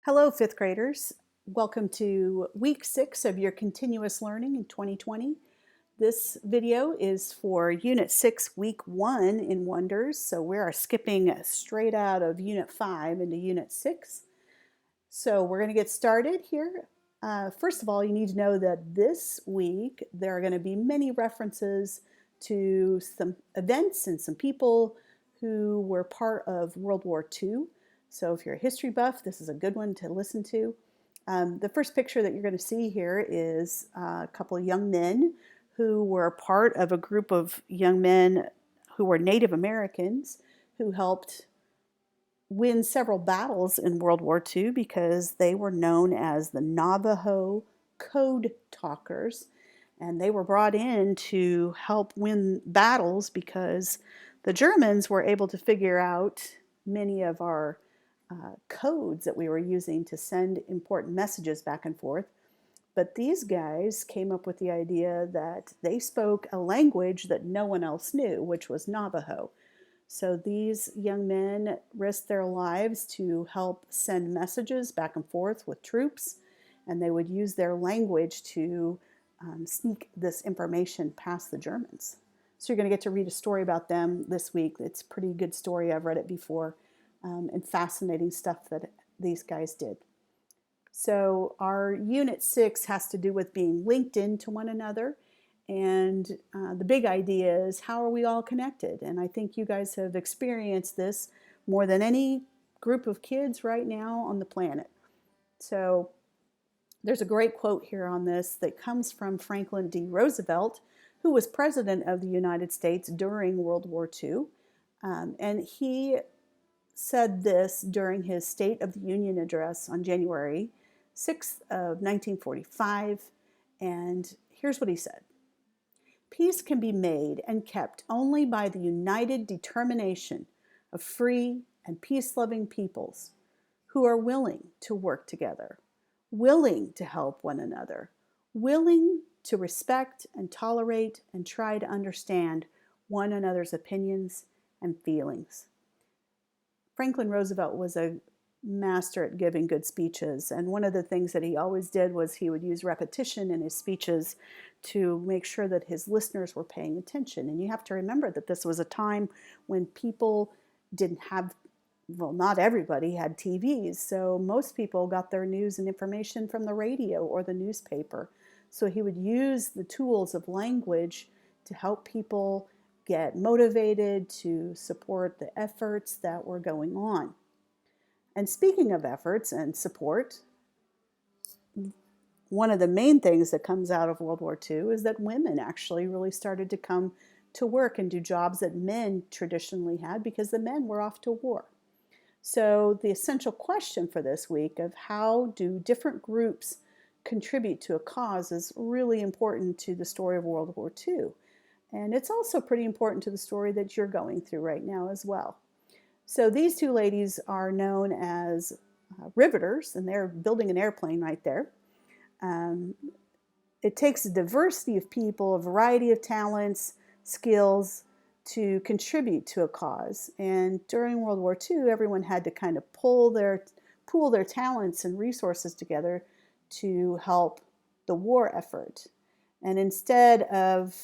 Hello, fifth graders. Welcome to week 6 of your continuous learning in 2020. This video is for Unit 6, Week 1 in Wonders. So we are skipping straight out of Unit 5 into Unit 6. So we're going to get started here. First of all, you need to know that this week there are going to be many references to some events and some people who were part of World War II. So if you're a history buff, this is a good one to listen to. The first picture that you're going to see here is a couple of young men who were part of a group of young men who were Native Americans who helped win several battles in World War II because they were known as the Navajo Code Talkers. And they were brought in to help win battles because the Germans were able to figure out many of our codes that we were using to send important messages back and forth. But these guys came up with the idea that they spoke a language that no one else knew, which was Navajo. So these young men risked their lives to help send messages back and forth with troops, and they would use their language to sneak this information past the Germans. So you're going to get to read a story about them this week. It's a pretty good story. I've read it before, and fascinating stuff that these guys did. So our Unit 6 has to do with being linked into one another. And the big idea is, how are we all connected? And I think you guys have experienced this more than any group of kids right now on the planet. So there's a great quote here on this that comes from Franklin D. Roosevelt, who was president of the United States during World War II. And he said this during his State of the Union address on January 6th of 1945. And here's what he said. Peace can be made and kept only by the united determination of free and peace-loving peoples who are willing to work together, willing to help one another, willing to respect and tolerate and try to understand one another's opinions and feelings. Franklin Roosevelt was a master at giving good speeches, and one of the things that he always did was he would use repetition in his speeches to make sure that his listeners were paying attention. And you have to remember that this was a time when people didn't have, well, not everybody had TVs, so most people got their news and information from the radio or the newspaper. So he would use the tools of language to help people get motivated to support the efforts that were going on. And speaking of efforts and support, one of the main things that comes out of World War II is that women actually really started to come to work and do jobs that men traditionally had because the men were off to war. So the essential question for this week of how do different groups contribute to a cause is really important to the story of World War II. And it's also pretty important to the story that you're going through right now as well. So these two ladies are known as riveters, and they're building an airplane right there. It takes a diversity of people, a variety of talents, skills to contribute to a cause. And during World War II, everyone had to kind of pool their talents and resources together to help the war effort. And instead of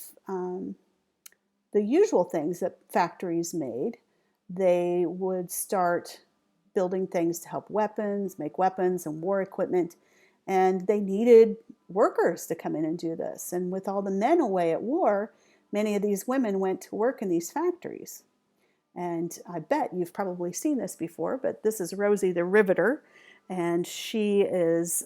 the usual things that factories made, they would start building things to help make weapons and war equipment. And they needed workers to come in and do this. And with all the men away at war, many of these women went to work in these factories. And I bet you've probably seen this before, but this is Rosie the Riveter. And she is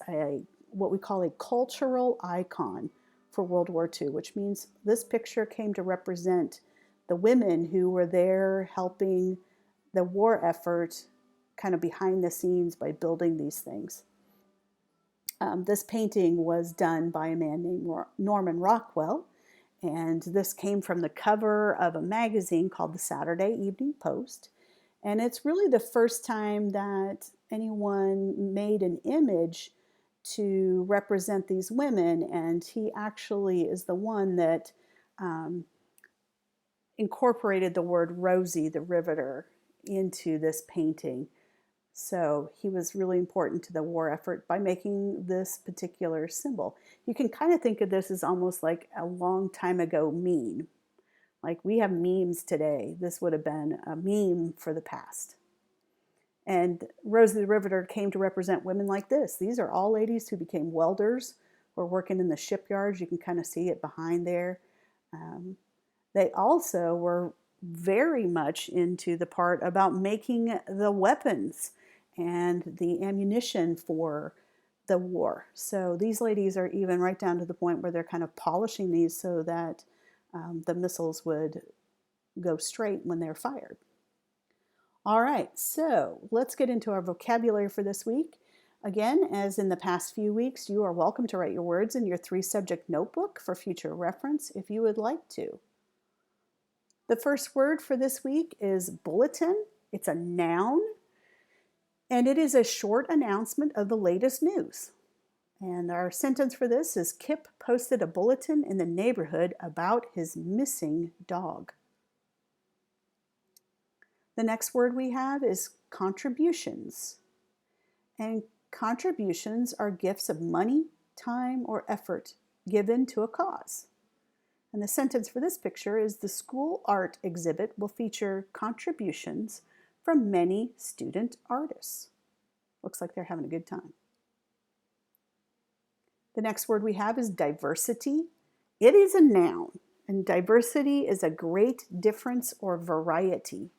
what we call a cultural icon for World War II, which means this picture came to represent the women who were there helping the war effort kind of behind the scenes by building these things. This painting was done by a man named Norman Rockwell, and this came from the cover of a magazine called the Saturday Evening Post. And it's really the first time that anyone made an image to represent these women, and he actually is the one that incorporated the word Rosie the Riveter into this painting. So he was really important to the war effort by making this particular symbol. You can kind of think of this as almost like a long time ago meme. Like we have memes today. This would have been a meme for the past. And Rosie the Riveter came to represent women like this. These are all ladies who became welders or working in the shipyards. You can kind of see it behind there. They also were very much into the part about making the weapons and the ammunition for the war. So these ladies are even right down to the point where they're kind of polishing these so that the missiles would go straight when they're fired. All right, so let's get into our vocabulary for this week. Again, as in the past few weeks, you are welcome to write your words in your 3-subject notebook for future reference if you would like to. The first word for this week is bulletin. It's a noun, and it is a short announcement of the latest news. And our sentence for this is Kip posted a bulletin in the neighborhood about his missing dog. The next word we have is contributions. And contributions are gifts of money, time, or effort given to a cause. And the sentence for this picture is the school art exhibit will feature contributions from many student artists. Looks like they're having a good time. The next word we have is diversity. It is a noun, and diversity is a great difference or variety.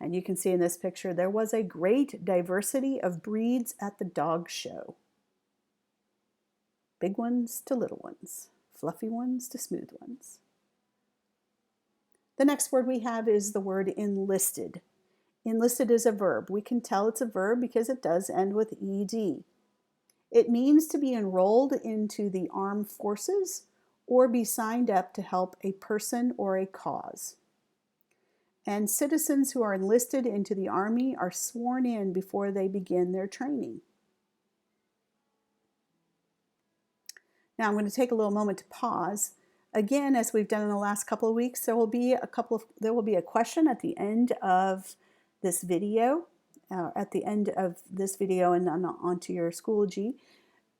And you can see in this picture, there was a great diversity of breeds at the dog show. Big ones to little ones, fluffy ones to smooth ones. The next word we have is the word enlisted. Enlisted is a verb. We can tell it's a verb because it does end with ed. It means to be enrolled into the armed forces or be signed up to help a person or a cause. And citizens who are enlisted into the Army are sworn in before they begin their training. Now I'm going to take a little moment to pause. Again, as we've done in the last couple of weeks, there will be a question at the end of this video, and onto your Schoology.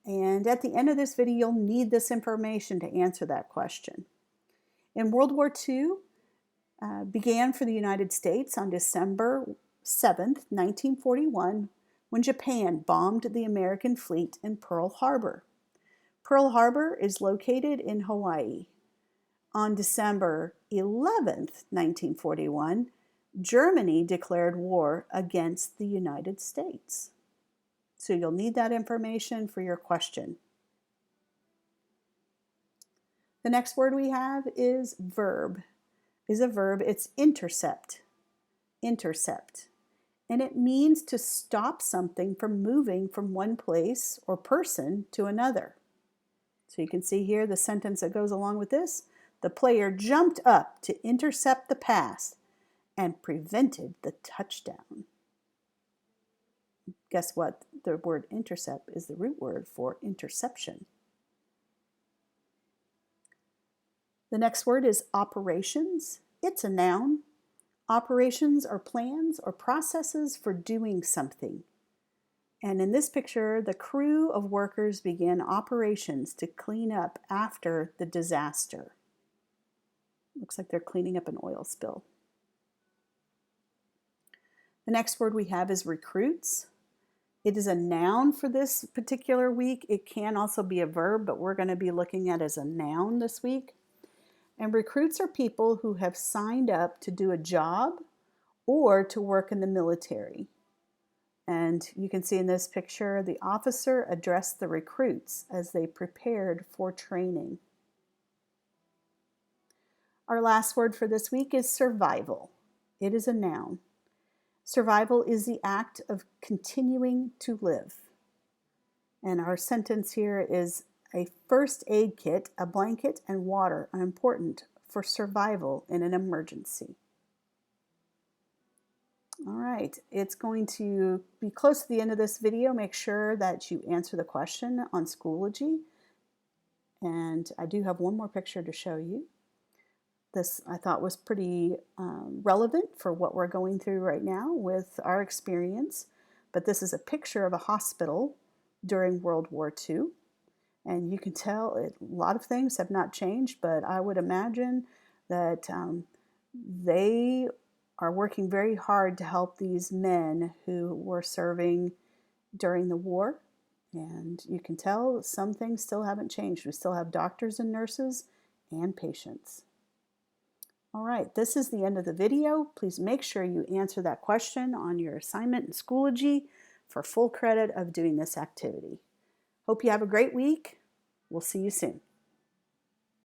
And at the end of this video, you'll need this information to answer that question. In World War II, began for the United States on December 7th, 1941, when Japan bombed the American fleet in Pearl Harbor. Pearl Harbor is located in Hawaii. On December 11th, 1941, Germany declared war against the United States. So you'll need that information for your question. The next word we have is verb. Is a verb. It's intercept. Intercept. And it means to stop something from moving from one place or person to another. So you can see here the sentence that goes along with this. The player jumped up to intercept the pass and prevented the touchdown. Guess what? The word intercept is the root word for interception. The next word is operations. It's a noun. Operations are plans or processes for doing something. And in this picture, the crew of workers began operations to clean up after the disaster. Looks like they're cleaning up an oil spill. The next word we have is recruits. It is a noun for this particular week. It can also be a verb, but we're going to be looking at it as a noun this week. And recruits are people who have signed up to do a job or to work in the military. And you can see in this picture, the officer addressed the recruits as they prepared for training. Our last word for this week is survival. It is a noun. Survival is the act of continuing to live. And our sentence here is a first aid kit, a blanket, and water are important for survival in an emergency. All right, it's going to be close to the end of this video. Make sure that you answer the question on Schoology. And I do have one more picture to show you. This I thought was pretty relevant for what we're going through right now with our experience. but this is a picture of a hospital during World War II. And you can tell a lot of things have not changed, but I would imagine that they are working very hard to help these men who were serving during the war. And you can tell some things still haven't changed. We still have doctors and nurses and patients. All right, this is the end of the video. Please make sure you answer that question on your assignment in Schoology for full credit of doing this activity. Hope you have a great week. We'll see you soon.